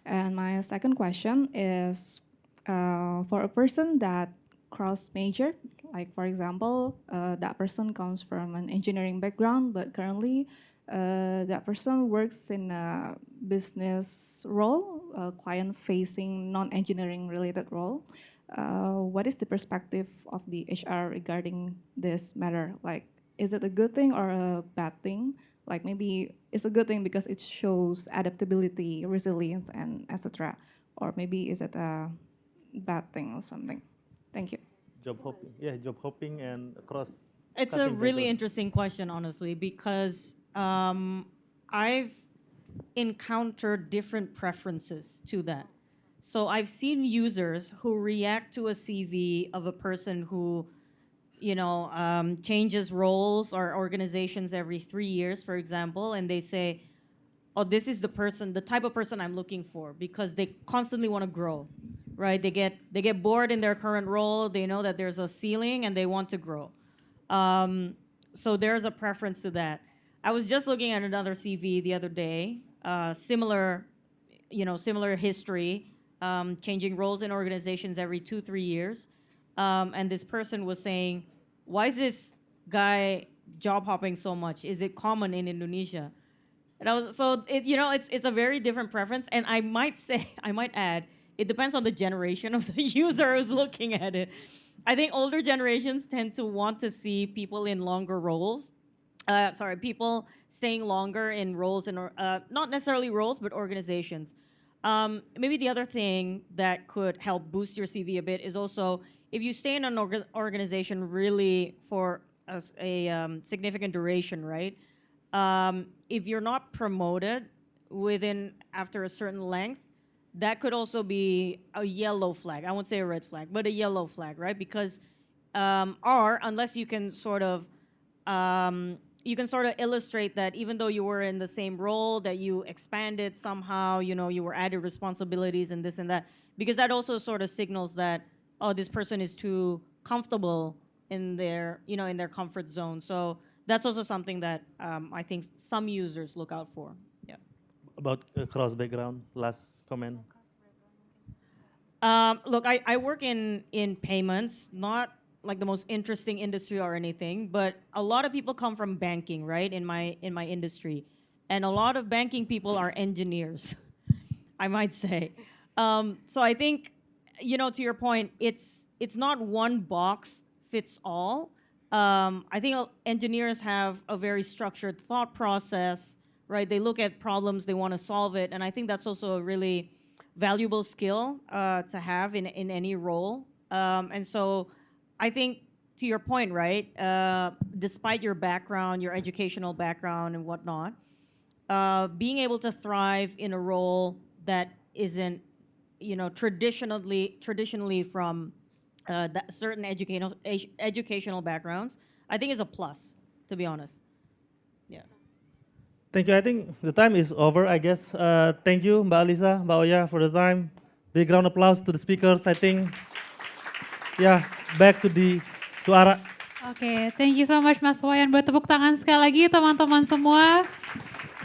And my second question is, for a person that cross majored, like for example, that person comes from an engineering background, but currently that person works in a business role, a client-facing, non-engineering related role. What is the perspective of the HR regarding this matter? Like, is it a good thing or a bad thing? Like maybe it's a good thing because it shows adaptability, resilience, and etc. Or maybe is it a bad thing or something? Thank you. Job hopping. Yeah, job hopping and cross. It's a cutting really background. interesting question, honestly, because I've encountered different preferences to that. So I've seen users who react to a CV of a person who, changes roles or organizations every 3 years, for example, and they say, "Oh, this is the type of person I'm looking for," because they constantly want to grow, right? They get bored in their current role. They know that there's a ceiling and they want to grow. Um, so there's a preference to that. I was just looking at another CV the other day, similar history, changing roles in organizations every 2, 3 years. And this person was saying, "Why is this guy job hopping so much? Is it common in Indonesia?" And I was so it's a very different preference, and I might say I might add it depends on the generation of the user who's looking at it. I think older generations tend to want to see people in longer roles. People staying longer in roles and not necessarily roles but organizations. Maybe the other thing that could help boost your CV a bit is also if you stay in an organization really for a significant duration, right? If you're not promoted within after a certain length, that could also be a yellow flag. I won't say a red flag, but a yellow flag, right? Because or unless you can sort of you can sort of illustrate that even though you were in the same role, that you expanded somehow, you were added responsibilities and this and that, because that also sort of signals that, oh, this person is too comfortable in their, in their comfort zone. So that's also something that I think some users look out for. Yeah. About cross background, last comment. Look, I work in payments, not like the most interesting industry or anything, but a lot of people come from banking, right? In my industry, and a lot of banking people are engineers, I might say. So I think, to your point, it's not one box fits all. I think engineers have a very structured thought process, right? They look at problems, they want to solve it, and I think that's also a really valuable skill to have in any role. And so I think, to your point, right, despite your background, your educational background and whatnot, being able to thrive in a role that isn't, traditionally from that certain educational backgrounds, I think is a plus, to be honest. Yeah. Thank you. I think the time is over, I guess. Thank you, Mbak Alisa, Mbak Oya, for the time. Big round of applause to the speakers, I think. Yeah, back to Ara. Oke, thank you so much Mas Wayan. Buat tepuk tangan sekali lagi teman-teman semua.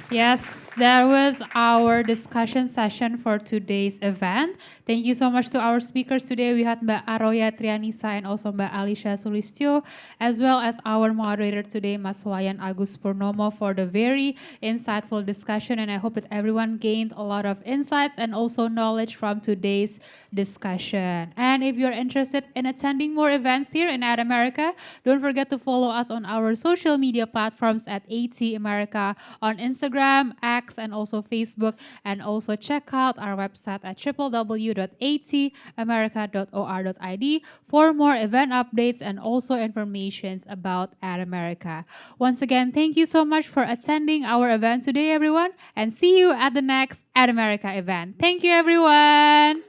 Yes, that was our discussion session for today's event. Thank you so much to our speakers today. We had Mbak Aroya Trianisa and also Mbak Alisha Sulistyo, as well as our moderator today, Mas Wayan Agus Purnomo, for the very insightful discussion. And I hope that everyone gained a lot of insights and also knowledge from today's discussion. And if you're interested in attending more events here in America, don't forget to follow us on our social media platforms at AT America on Instagram, X, and also Facebook. And also check out our website at www.atamerica.or.id for more event updates and also informations about At America. Once again, thank you so much for attending our event today, everyone, and see you at the next At America event. Thank you, everyone.